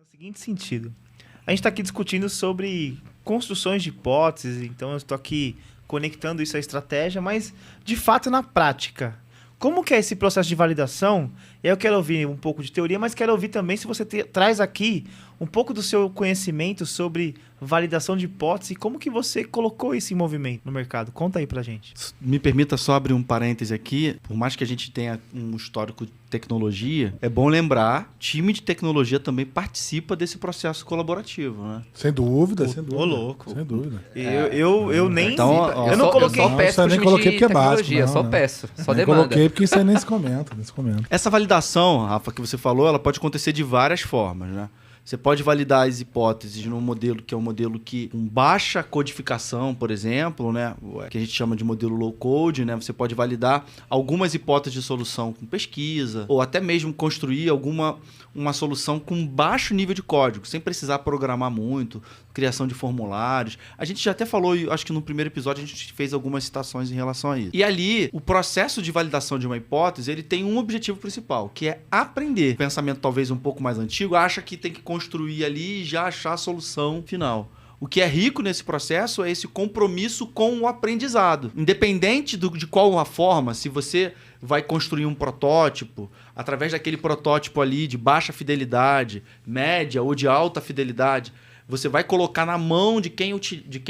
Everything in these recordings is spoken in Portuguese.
No seguinte sentido, a gente está aqui discutindo sobre construções de hipóteses, então eu estou aqui conectando isso à estratégia, mas de fato na prática, como que é esse processo de validação? E aí eu quero ouvir um pouco de teoria, mas quero ouvir também se você traz aqui um pouco do seu conhecimento sobre validação de hipótese e como que você colocou isso em movimento no mercado. Conta aí pra gente. Me permita só abrir um parêntese aqui. Por mais que a gente tenha um histórico de tecnologia, é bom lembrar, time de tecnologia também participa desse processo colaborativo, né? Sem dúvida, sem dúvida. Ô, louco. Sem dúvida. Eu nem... Então, eu não coloquei... Eu só peço pro nem time coloquei de porque é básico, tecnologia, não, só não. peço, só Nem demanda. coloquei porque isso aí nem se comenta, Essa validação, Rafa, que você falou, ela pode acontecer de várias formas, né? Você pode validar as hipóteses num modelo que é um modelo que com baixa codificação, por exemplo, né, que a gente chama de modelo low code, né? Você pode validar algumas hipóteses de solução com pesquisa ou até mesmo construir uma solução com baixo nível de código, sem precisar programar muito, criação de formulários. A gente já até falou, acho que no primeiro episódio a gente fez algumas citações em relação a isso. E ali, o processo de validação de uma hipótese, ele tem um objetivo principal, que é aprender. O pensamento talvez um pouco mais antigo acha que tem que construir ali e já achar a solução final. O que é rico nesse processo é esse compromisso com o aprendizado. Independente de qual a forma, se você vai construir um protótipo, através daquele protótipo ali de baixa fidelidade, média ou de alta fidelidade, você vai colocar na mão de quem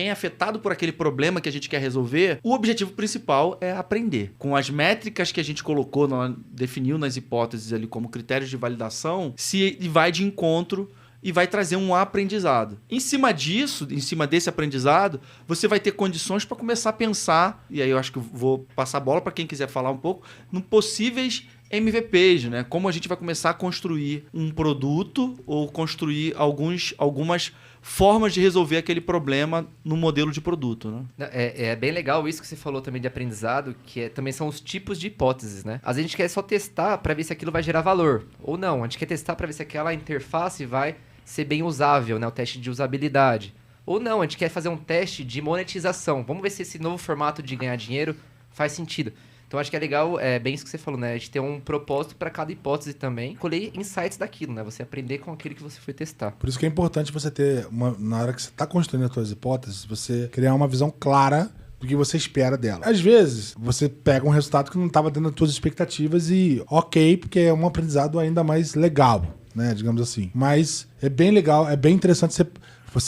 é afetado por aquele problema que a gente quer resolver, o objetivo principal é aprender. Com as métricas que a gente colocou, definiu nas hipóteses ali como critérios de validação, se vai de encontro e vai trazer um aprendizado. Em cima disso, em cima desse aprendizado, você vai ter condições para começar a pensar, e aí eu acho que eu vou passar a bola para quem quiser falar um pouco, em possíveis MVPs, né? Como a gente vai começar a construir um produto ou construir algumas formas de resolver aquele problema no modelo de produto, né? É bem legal isso que você falou também de aprendizado, que também são os tipos de hipóteses, né? Às vezes a gente quer só testar para ver se aquilo vai gerar valor, ou não. A gente quer testar para ver se aquela interface vai ser bem usável, né? O teste de usabilidade. Ou não, a gente quer fazer um teste de monetização. Vamos ver se esse novo formato de ganhar dinheiro faz sentido. Então, acho que é legal, é bem isso que você falou, né? A gente ter um propósito para cada hipótese também. Colher insights daquilo, né? Você aprender com aquilo que você foi testar. Por isso que é importante você ter, na hora que você está construindo as suas hipóteses, você criar uma visão clara do que você espera dela. Às vezes, você pega um resultado que não estava dentro das suas expectativas e ok, porque é um aprendizado ainda mais legal, né? Digamos assim. Mas é bem legal, é bem interessante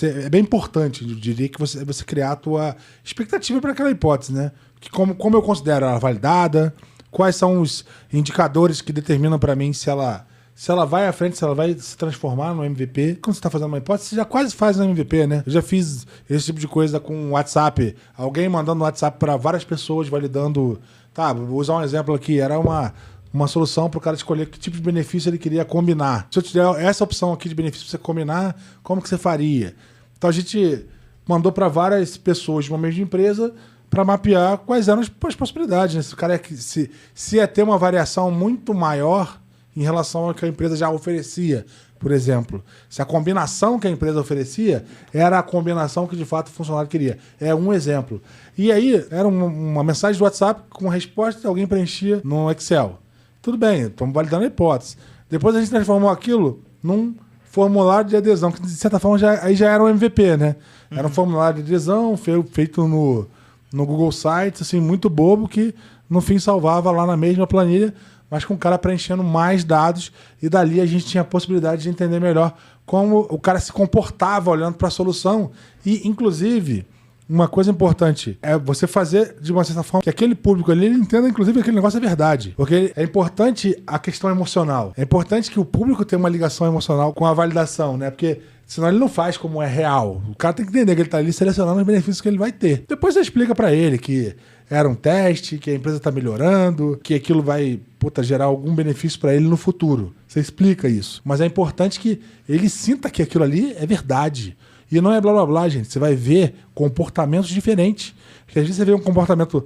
é bem importante, eu diria, que você criar a tua expectativa para aquela hipótese, né? Que como eu considero ela validada, quais são os indicadores que determinam para mim se ela vai à frente, se ela vai se transformar no MVP. Quando você está fazendo uma hipótese, você já quase faz um MVP, né? Eu já fiz esse tipo de coisa com o WhatsApp. Alguém mandando WhatsApp para várias pessoas, validando... Tá, vou usar um exemplo aqui. Era uma solução para o cara escolher que tipo de benefício ele queria combinar. Se eu te der essa opção aqui de benefício para você combinar, como que você faria? Então a gente mandou para várias pessoas de uma mesma empresa para mapear quais eram as possibilidades, né? Se o cara se ia ter uma variação muito maior em relação ao que a empresa já oferecia, por exemplo. Se a combinação que a empresa oferecia era a combinação que de fato o funcionário queria. É um exemplo. E aí, era uma mensagem do WhatsApp com resposta, alguém preenchia no Excel. Tudo bem, estamos validando a hipótese. Depois a gente transformou aquilo num formulário de adesão, que de certa forma aí já era um MVP, né? Era um formulário de adesão feito no Google Sites, assim, muito bobo, que no fim salvava lá na mesma planilha, mas com o cara preenchendo mais dados, e dali a gente tinha a possibilidade de entender melhor como o cara se comportava olhando para a solução. E, inclusive, uma coisa importante é você fazer de uma certa forma que aquele público ali ele entenda, inclusive, que aquele negócio é verdade. Porque é importante a questão emocional. É importante que o público tenha uma ligação emocional com a validação, né? Porque senão ele não faz como é real. O cara tem que entender que ele está ali selecionando os benefícios que ele vai ter. Depois você explica para ele que era um teste, que a empresa está melhorando, que aquilo vai gerar algum benefício para ele no futuro. Você explica isso. Mas é importante que ele sinta que aquilo ali é verdade. E não é blá blá blá, gente. Você vai ver comportamentos diferentes. Porque às vezes você vê um comportamento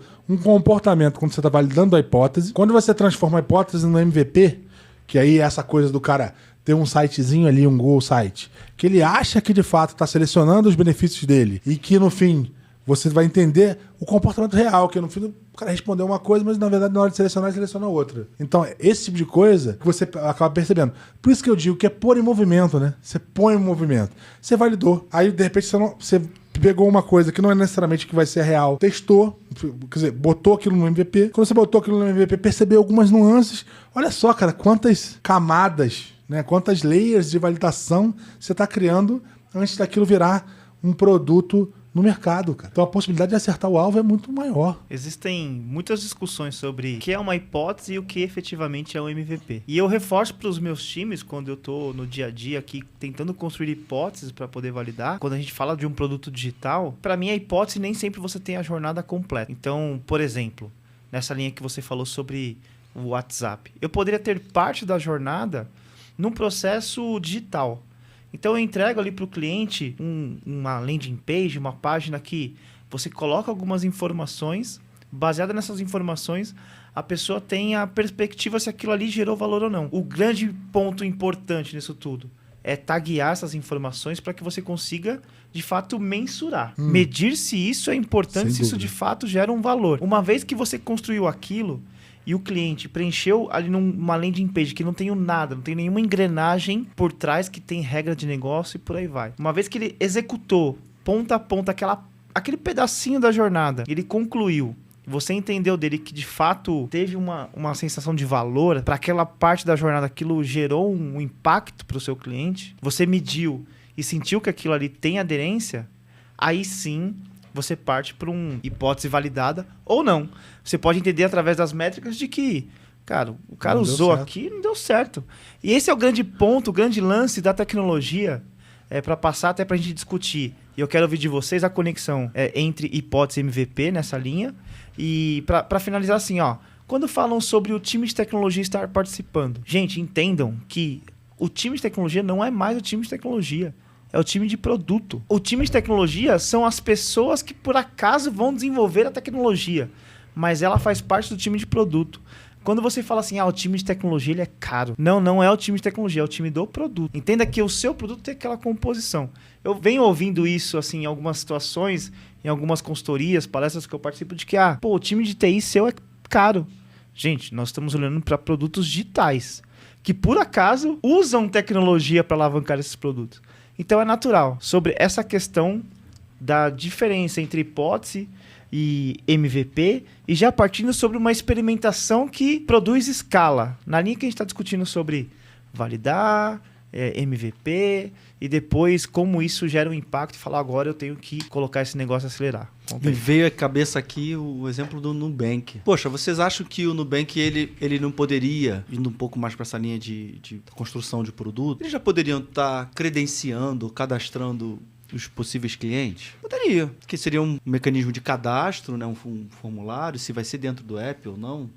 quando você está validando a hipótese. Quando você transforma a hipótese no MVP, que aí é essa coisa do cara ter um sitezinho ali, um Google Site, que ele acha que de fato está selecionando os benefícios dele e que no fim você vai entender o comportamento real, que no fim o cara respondeu uma coisa, mas na verdade na hora de selecionar, ele seleciona outra. Então, esse tipo de coisa que você acaba percebendo. Por isso que eu digo que é pôr em movimento, né? Você põe em movimento. Você validou. Aí, de repente, você pegou uma coisa que não é necessariamente que vai ser real, testou, quer dizer, botou aquilo no MVP. Quando você botou aquilo no MVP, percebeu algumas nuances. Olha só, cara, quantas camadas, né? Quantas layers de validação você está criando antes daquilo virar um produto no mercado, cara. Então a possibilidade de acertar o alvo é muito maior. Existem muitas discussões sobre o que é uma hipótese e o que efetivamente é um MVP. E eu reforço para os meus times, quando eu tô no dia a dia aqui tentando construir hipóteses para poder validar, quando a gente fala de um produto digital, para mim a hipótese nem sempre você tem a jornada completa. Então, por exemplo, nessa linha que você falou sobre o WhatsApp, eu poderia ter parte da jornada num processo digital. Então eu entrego ali para o cliente uma landing page, uma página que você coloca algumas informações, baseada nessas informações, a pessoa tem a perspectiva se aquilo ali gerou valor ou não. O grande ponto importante nisso tudo é taguear essas informações para que você consiga, de fato, mensurar. Medir se isso é importante, se isso de fato gera um valor. Uma vez que você construiu aquilo, e o cliente preencheu ali numa landing page que não tem nada, não tem nenhuma engrenagem por trás que tem regra de negócio e por aí vai. Uma vez que ele executou ponta a ponta aquele pedacinho da jornada, ele concluiu, você entendeu dele que de fato teve uma sensação de valor para aquela parte da jornada, aquilo gerou um impacto para o seu cliente, você mediu e sentiu que aquilo ali tem aderência, aí sim você parte para uma hipótese validada ou não. Você pode entender através das métricas de que, cara, o cara Não usou deu aqui e não deu certo. E esse é o grande ponto, o grande lance da tecnologia, para passar até para a gente discutir. E eu quero ouvir de vocês a conexão entre hipótese e MVP nessa linha. E para finalizar assim, ó, quando falam sobre o time de tecnologia estar participando, gente, entendam que o time de tecnologia não é mais o time de tecnologia. É o time de produto. O time de tecnologia são as pessoas que por acaso vão desenvolver a tecnologia, mas ela faz parte do time de produto. Quando você fala assim, o time de tecnologia ele é caro. Não é o time de tecnologia, é o time do produto. Entenda que o seu produto tem aquela composição. Eu venho ouvindo isso assim, em algumas situações, em algumas consultorias, palestras que eu participo, de que o time de TI seu é caro. Gente, nós estamos olhando para produtos digitais, que por acaso usam tecnologia para alavancar esses produtos. Então é natural. Sobre essa questão da diferença entre hipótese e MVP, e já partindo sobre uma experimentação que produz escala. Na linha que a gente está discutindo sobre validar, MVP, e depois como isso gera um impacto e falar agora eu tenho que colocar esse negócio a acelerar. Me veio à cabeça aqui o exemplo do Nubank. Poxa, vocês acham que o Nubank ele não poderia, indo um pouco mais para essa linha de construção de produto, eles já poderiam estar credenciando, cadastrando os possíveis clientes? Poderia, que seria um mecanismo de cadastro, né, um formulário, se vai ser dentro do app ou não.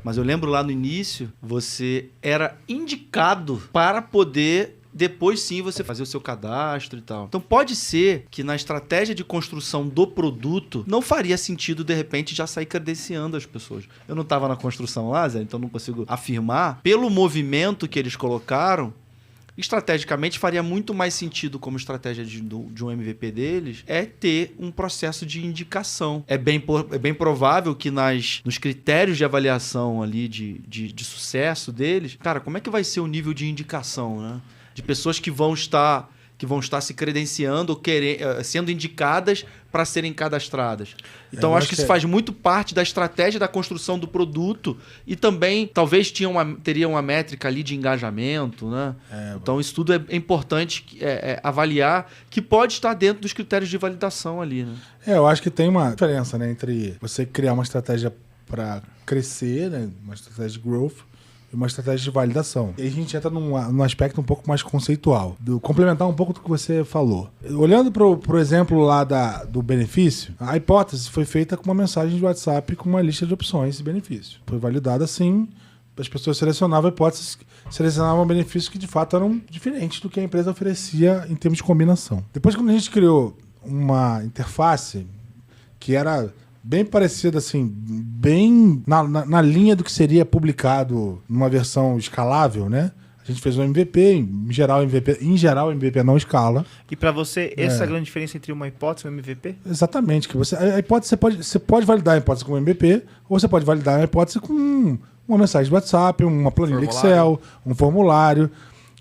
Mas eu lembro lá no início, você era indicado para poder depois sim você fazer o seu cadastro e tal. Então pode ser que na estratégia de construção do produto não faria sentido de repente já sair credenciando as pessoas. Eu não estava na construção lá, Zé, então não consigo afirmar. Pelo movimento que eles colocaram, estrategicamente faria muito mais sentido como estratégia de um MVP deles ter um processo de indicação. É bem provável que nos critérios de avaliação ali de sucesso deles, cara, como é que vai ser o nível de indicação, né? De pessoas que vão estar se credenciando ou sendo indicadas para serem cadastradas. Então, acho que isso faz muito parte da estratégia da construção do produto e também, talvez, teria uma métrica ali de engajamento, né? Então, isso tudo é importante avaliar, que pode estar dentro dos critérios de validação ali, né? Eu acho que tem uma diferença, né, entre você criar uma estratégia para crescer, né, uma estratégia de growth, uma estratégia de validação. E a gente entra num aspecto um pouco mais conceitual, complementar um pouco do que você falou. Olhando pro exemplo lá do benefício, a hipótese foi feita com uma mensagem de WhatsApp com uma lista de opções e benefícios. Foi validada assim, as pessoas selecionavam hipóteses, selecionavam benefícios que de fato eram diferentes do que a empresa oferecia em termos de combinação. Depois, quando a gente criou uma interface que era bem parecido, assim, bem na linha do que seria publicado numa versão escalável, né? A A gente fez um MVP, em geral o MVP não escala. E pra você, essa é a grande diferença entre uma hipótese e um MVP? Exatamente. Que a hipótese você pode validar a hipótese com MVP, ou você pode validar a hipótese com uma mensagem de WhatsApp, uma planilha Excel, um formulário.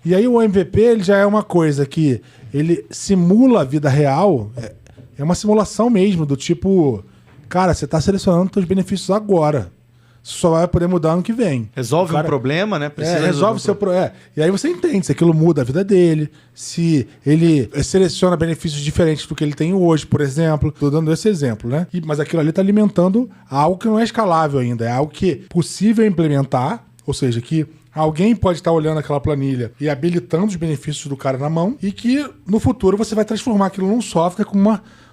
E aí o MVP ele já é uma coisa que ele simula a vida real, é uma simulação mesmo, do tipo, cara, você está selecionando seus benefícios agora. Só vai poder mudar ano que vem. Resolve um problema, né? Resolve o seu problema. E aí você entende se aquilo muda a vida dele, se ele seleciona benefícios diferentes do que ele tem hoje, por exemplo. Tô dando esse exemplo, né? Mas aquilo ali tá alimentando algo que não é escalável ainda. É algo que é possível implementar, ou seja, que alguém pode estar olhando aquela planilha e habilitando os benefícios do cara na mão e que no futuro você vai transformar aquilo num software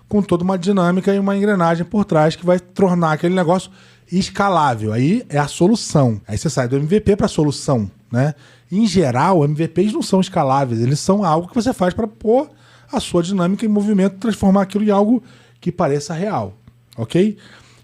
com toda uma dinâmica e uma engrenagem por trás que vai tornar aquele negócio escalável. Aí é a solução. Aí você sai do MVP para a solução, né? Em geral, MVPs não são escaláveis. Eles são algo que você faz para pôr a sua dinâmica em movimento, transformar aquilo em algo que pareça real, ok?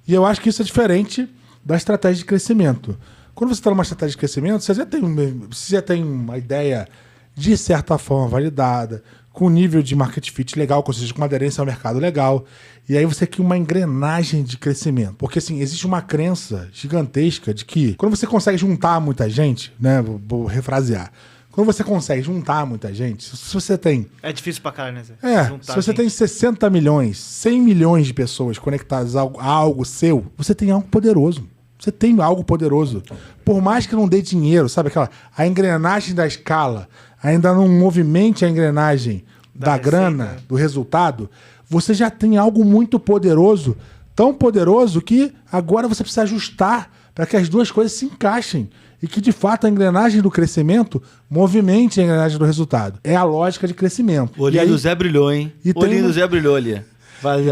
E eu acho que isso é diferente da estratégia de crescimento. Quando você está numa estratégia de crescimento, você já tem uma ideia de certa forma validada, com nível de market fit legal, ou seja, com uma aderência ao mercado legal. E aí você cria uma engrenagem de crescimento. Porque, assim, existe uma crença gigantesca de que quando você consegue juntar muita gente, né? Vou refrasear. Quando você consegue juntar muita gente, se você tem... É difícil pra caralho, né, Zé? Se você tem 60 milhões, 100 milhões de pessoas conectadas a algo seu, você tem algo poderoso. Você tem algo poderoso. Por mais que não dê dinheiro, sabe a engrenagem da escala ainda não movimente a engrenagem da grana, do resultado, você já tem algo muito poderoso, tão poderoso que agora você precisa ajustar para que as duas coisas se encaixem e que, de fato, a engrenagem do crescimento movimente a engrenagem do resultado. É a lógica de crescimento. O olhinho do Zé brilhou, hein? O olhinho do Zé brilhou ali.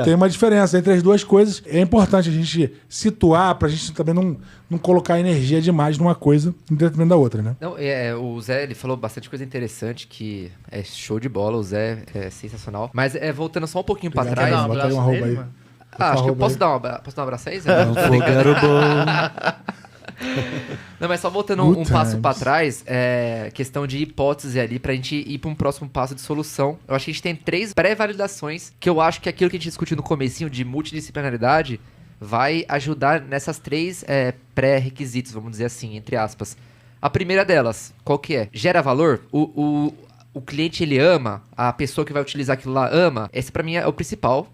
Tem uma diferença entre as duas coisas. É importante a gente situar pra gente também não colocar energia demais numa coisa em detrimento da outra, né? Não, o Zé, ele falou bastante coisa interessante, que é show de bola, o Zé é sensacional. Mas voltando só um pouquinho pra trás... Quer dar um abraço nele, mano? Acho que eu posso dar um abraço aí, Zé? Não, mas só voltando um passo pra trás, questão de hipótese ali, pra gente ir pra um próximo passo de solução. Eu acho que a gente tem 3 pré-validações, que eu acho que aquilo que a gente discutiu no comecinho de multidisciplinaridade vai ajudar nessas 3 pré-requisitos, vamos dizer assim, entre aspas. A primeira delas, qual que é? Gera valor? O cliente, ele ama, a pessoa que vai utilizar aquilo lá ama. Esse pra mim é o principal.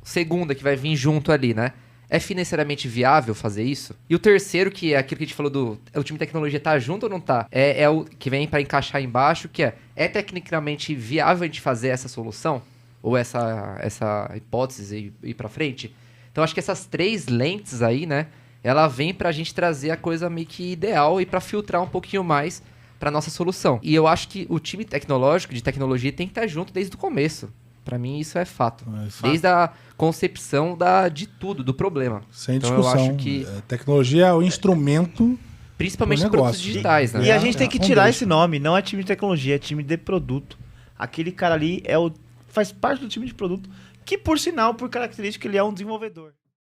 Segunda, que vai vir junto ali, né? É financeiramente viável fazer isso? E o terceiro, que é aquilo que a gente falou o time de tecnologia tá junto ou não tá? É o que vem para encaixar embaixo, que é tecnicamente viável a gente fazer essa solução? Ou essa hipótese e ir para frente? Então, acho que essas 3 lentes aí, né? Ela vem pra gente trazer a coisa meio que ideal e para filtrar um pouquinho mais pra nossa solução. E eu acho que o time tecnológico, de tecnologia, tem que estar junto desde o começo. Pra mim, isso é fato. Desde a concepção de tudo, do problema. Sem então, discussão. Eu acho que... Tecnologia é o instrumento... Principalmente em produtos digitais, né? E a gente tem que tirar esse nome. Não é time de tecnologia, é time de produto. Aquele cara ali faz parte do time de produto, que, por sinal, por característica, ele é um desenvolvedor.